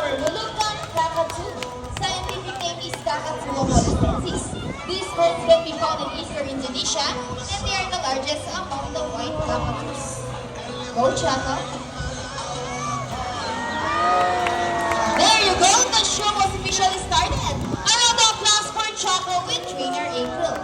our Mulukan Kakatu. Scientific name is Kakatu molescensis. These birds can be found in eastern Indonesia, and they are the largest among the white kakatus. Go, Chaka. There you go, the show was officially started. A round of applause for Chaka with trainer April.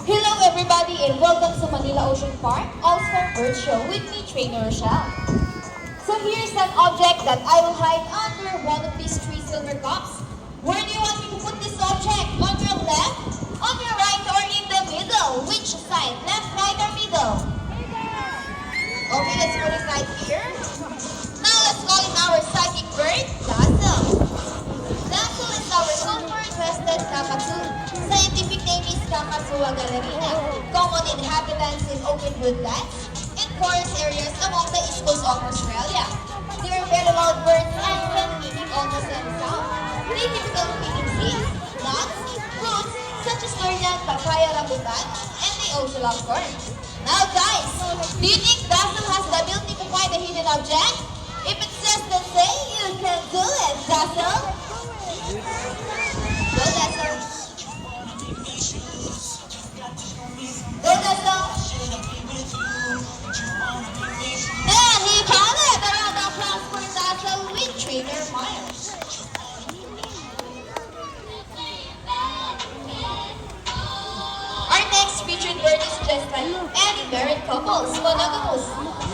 Hello everybody and welcome to Manila Ocean Park All-Star Bird Show with me, Trainer Rochelle. So here's an object that I will hide under one of these three silver cups. Where do you want me to put this object? On your left, on your right, or in the middle? Which side? Left, right, or middle? Okay, let's put it right here. Now let's call in our psychic bird, Dazzle. Dazzle is our super-crested kakatu. Scientific name is Kakasua galerina. Common inhabitants in open woodlands and forest areas along the east coast of Australia. They are very loud birds and can mimic almost any sound. They typically feed in seeds, nuts, fruits such as durian, papaya, rambutan, and they also love corn. Now guys, do you think Dazzle has the ability to find a hidden object? If it says then say, you can do it, Dazzle! Go Dazzle! Go Dazzle! And he found it! A round of applause for Dazzle with Trainer Myers. Our next featured bird is just like any married couples, monogamous,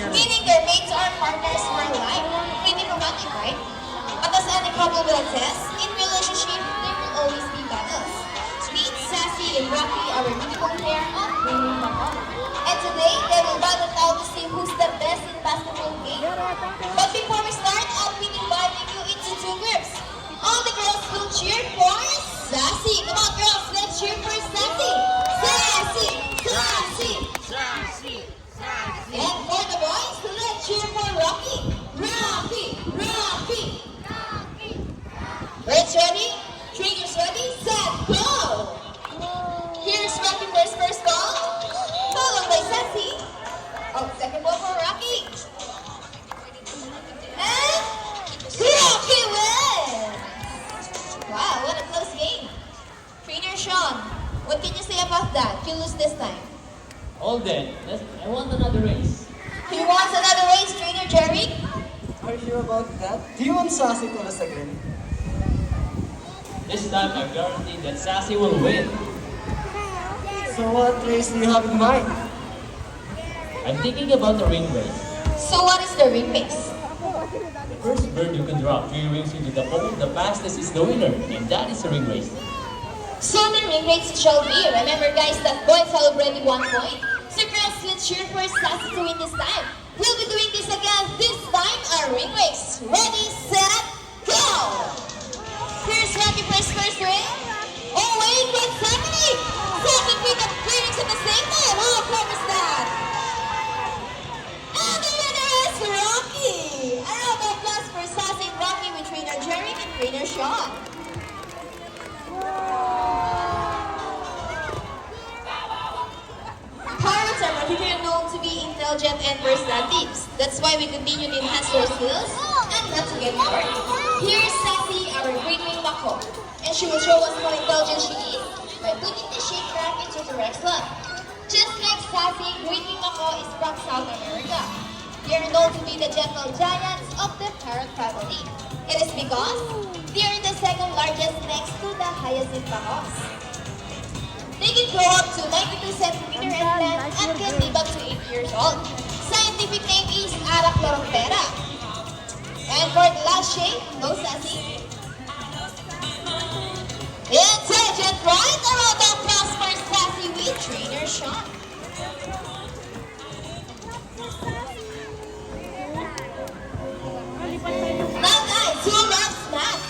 meaning their mates are partners for life. Pretty romantic, right? But as any couple will attest, in relationship, there will always be battles. Meet Sassy and Rocky, our beautiful pair of winning couple. And today, they will battle out to see who's the best in basketball game. But before we start, I'll be dividing you into two groups. All the girls will cheer for Sassy. Come on, girls, let's cheer for Sassy. Sassy, Sassy, Sassy, Sassy. And for the boys, let's cheer for Rocky. Rocky, Rocky, Rocky. Birds ready? Trainers ready? Set, go! Here's Rocky first ball, followed by Sassy. Oh, second ball for Rocky. And Rocky wins! Wow, what a close game. Trainer Sean, what can you say about that? You lose this time. All then, I want another race. He wants another race, Trainer Jerry. Are you sure about that? Do you want Sassy to lose again? This time I guarantee that Sassy will win. So what race do you have in mind? I'm thinking about the ring race. So what is the ring race? The first bird who can drop 3 rings into the pole, the fastest is the winner, and that is the ring race. So the ring race shall be. Remember guys that boys have already 1 point. So girls, let's cheer for Sassy to win this time. We'll be doing this again. This time, our ring race. Ready, set, go! Here's Rocky first ring. Oh wait, what's happening? Second pick up 3 rings at the same time. How clever is that? And the winner is Rocky. A round of applause for Sassy and Rocky with Trainer Jerry and Trainer Sean. Parrots are particularly known to be intelligent and versatile thieves. That's why we continue to enhance their skills and not to get bored. Here's Sassy, our green-winged duckle, and she will show us how intelligent she is by putting the shake trap into the correct slot. Just like Sassy, green-winged duckle is from South America. They are known to be the gentle giants of the parrot family. It is because they are the second largest next to the hyacinth macaws. They can grow up to 92 centimeters in length and can live up to 8 years old. Scientific name is Arachloromptera. And for the last shade, no Sassy. Intelligent, right? A round of applause for Sassy with Trainer Sean. Now guys, who loves math?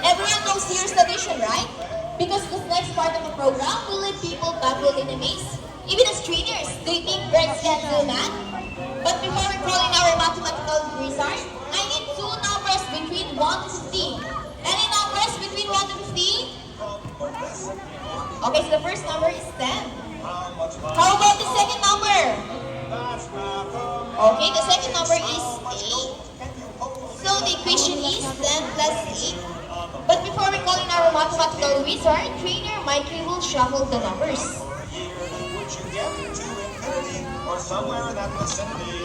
Everyone knows here's the addition, right? Because this next part of the program will let people baffled in a maze. Even as trainers, do you think birds can do math? But before we call in our mathematical wizard, I need 2 numbers between 1 to 15. Any numbers between 1 to 15? Okay, so the first number is 10. How about the second number? Okay, the second number is 8. So the equation is 10 plus 8. But before we call in our mathematical wizard, trainer Mikey will shuffle the numbers. Would you get to infinity or somewhere in that vicinity?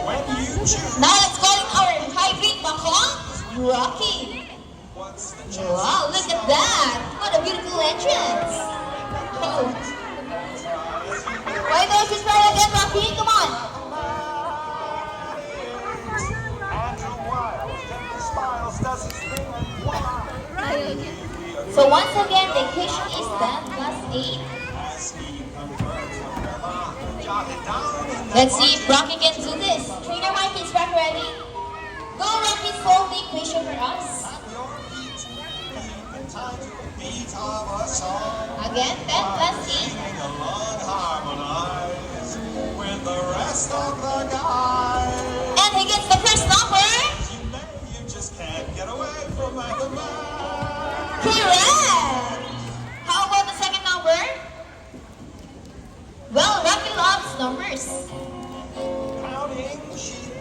When you choose, Now let's call in our hybrid makong, Rocky. what's the chance? Wow, look at that! What a beautiful entrance! Oh. Why don't you try again, Rocky? Come on! Andrew Wiles, Dennis Miles does his thing and voila! So once again, the equation is 10 plus 8. As he confirms the formula, jot it down in the Let's see if Rocky can do this. Trainer Mike is back ready. Go, Rocky, solve the equation for us. your feet. Keep in time to the beat of a song. Again, 10 plus 8. Sing along, harmonize with the rest of the guys. And he gets the first number. You just can't get away from mathematics. Correct! How about the second number? Well, Rocky loves numbers. Counting sheep.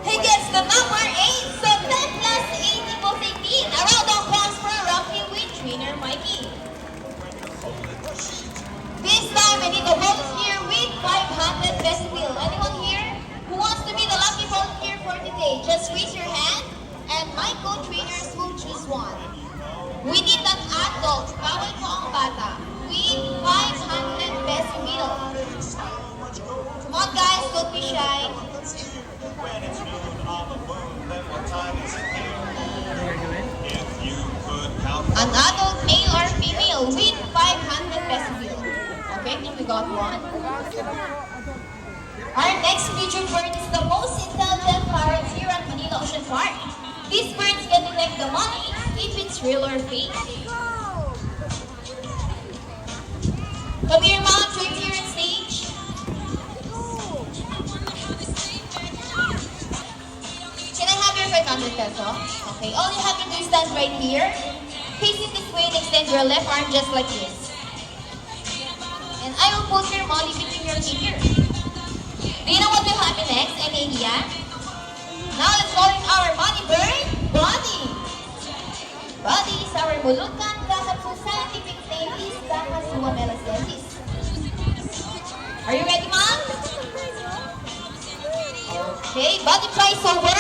He gets the number 8, so 10 plus 8 equals 18. A round of applause for Rocky with trainer Mikey. This time, I need a volunteer with 500 decibel. Anyone here who wants to be the lucky volunteer for today? Just raise your hand, and my co-trainers will choose one. We need an adult, bawal po ang bata, with 500 decibel. Come on guys, don't be shy. When it's noon on the moon, then what time is it here? If you could count An adult male or female with 500 decibel. Okay, I think we got one. Our next featured bird is the most intelligent parrot here at Manila Ocean Park. These birds can detect the money if it's real or fake. Come here, Mom. Join here on stage. Can I have your 500 peso? Okay, all you have to do is stand right here. Face it this way and extend your left arm just like this. And I will put your money between your fingers. Do you know what will happen next? Any idea? Now let's call in our money bird, Buddy. Buddy is our Mulukan Dapat sa scientific name is Dapat Suamelasensis. Are you ready, Mom? Okay, Buddy flies over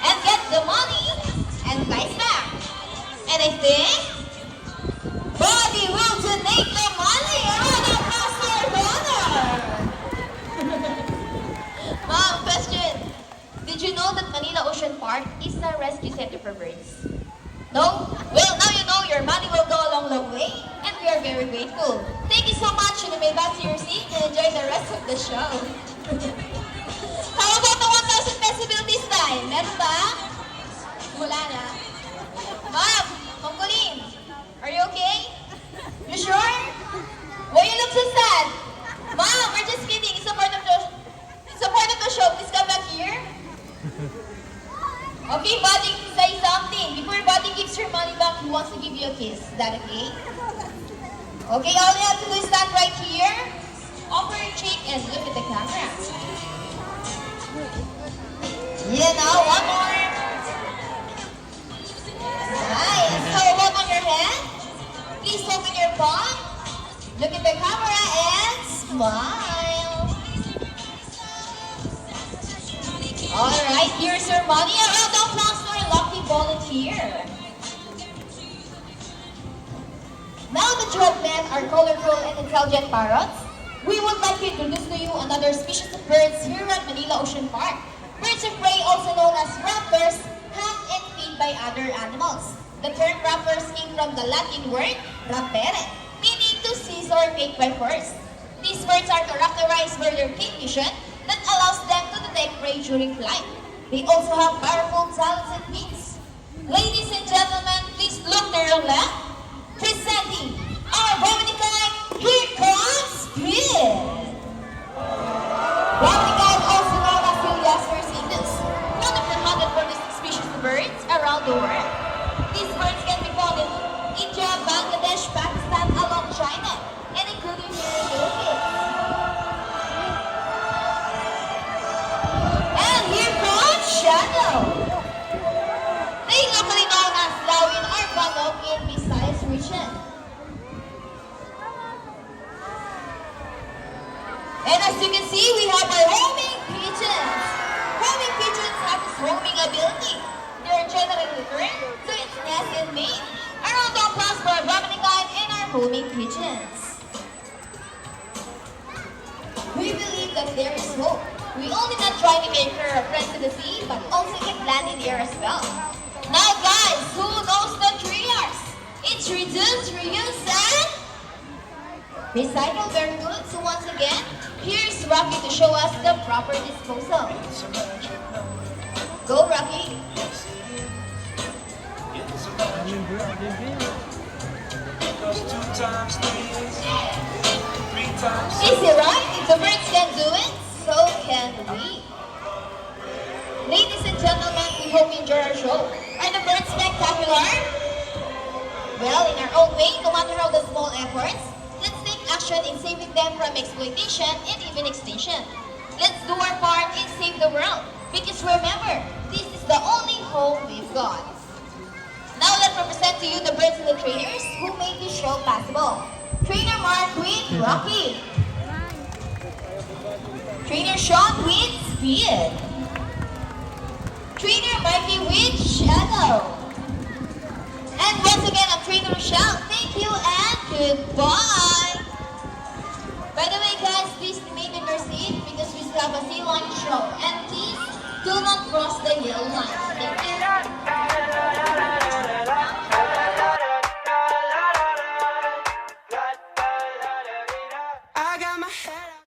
and gets the money and flies back. And I think Buddy will donate the money. Round of applause for our donor. Mom, question. Did you know that Manila Ocean Park is a rescue center for birds? No? Well, now you know your money will go a long, long way. And we are very grateful. Thank you so much. You may back to your seat and enjoy the rest of the show. How about the 1,000 decibel this time? Meron ba? Wala na. Ma'am, Ma'am Colleen, are you okay? You sure? Why you look so sad? Mom, we're just kidding. It's a part of the show. Please come back here. Okay, Buddy, say something. Before Buddy gives your money back, he wants to give you a kiss. Is that okay? Okay, all you have to do is stand right here. Offer your cheek and look at the camera. Yeah, now one more. Nice. How about on your hand? Please open your palm. Look at the camera and smile. Alright, here's your money. A round of applause for a lucky volunteer. Now that you have met our colorful and intelligent parrots, we would like to introduce to you another species of birds here at Manila Ocean Park. Birds of prey, also known as raptors, hunt and feed by other animals. The term raptors came from the Latin word rapere, meaning to seize or take by force. These birds are characterized by their keen vision that allows them to detect prey during flight. They also have powerful talons and wings. Ladies and gentlemen, please look to your left. Presenting our Dominican, here comes Speed. Dominican, also known as Heliasper sinus, one of the 146 species of birds around the world. These birds can be found in India, Bangladesh, Pakistan, along China, and including here in can see, we have our homing pigeons. Homing pigeons have this homing ability. They are generally returned to its nest and mate. A round of applause for our vomiting line and our homing pigeons. We believe that there is hope. We only not try to make her a friend to the sea, but also can land in the air as well. Now guys, who knows the 3Rs? It's reduce, reuse, and recycle. Very good. So once again, here's Rocky to show us the proper disposal. Go Rocky. Easy, right? If the birds can do it, so can we. Ladies and gentlemen, we hope you enjoy our show. Are the birds spectacular? Well, in our own way, no matter how the small efforts, let's take action in saving them from exploitation and even extinction. Let's do our part and save the world. Because remember, this is the only home we've got. Now let's present to you the birds and the trainers who made this show possible. Trainer Mark with Rocky. Trainer Sean with Speed. Trainer Mikey with Shadow. And once again, I'm Trainer Rochelle. Thank you and goodbye. By the way guys, please remain in your seat because we still have a sea line show. And please do not cross the yellow line. Thank you.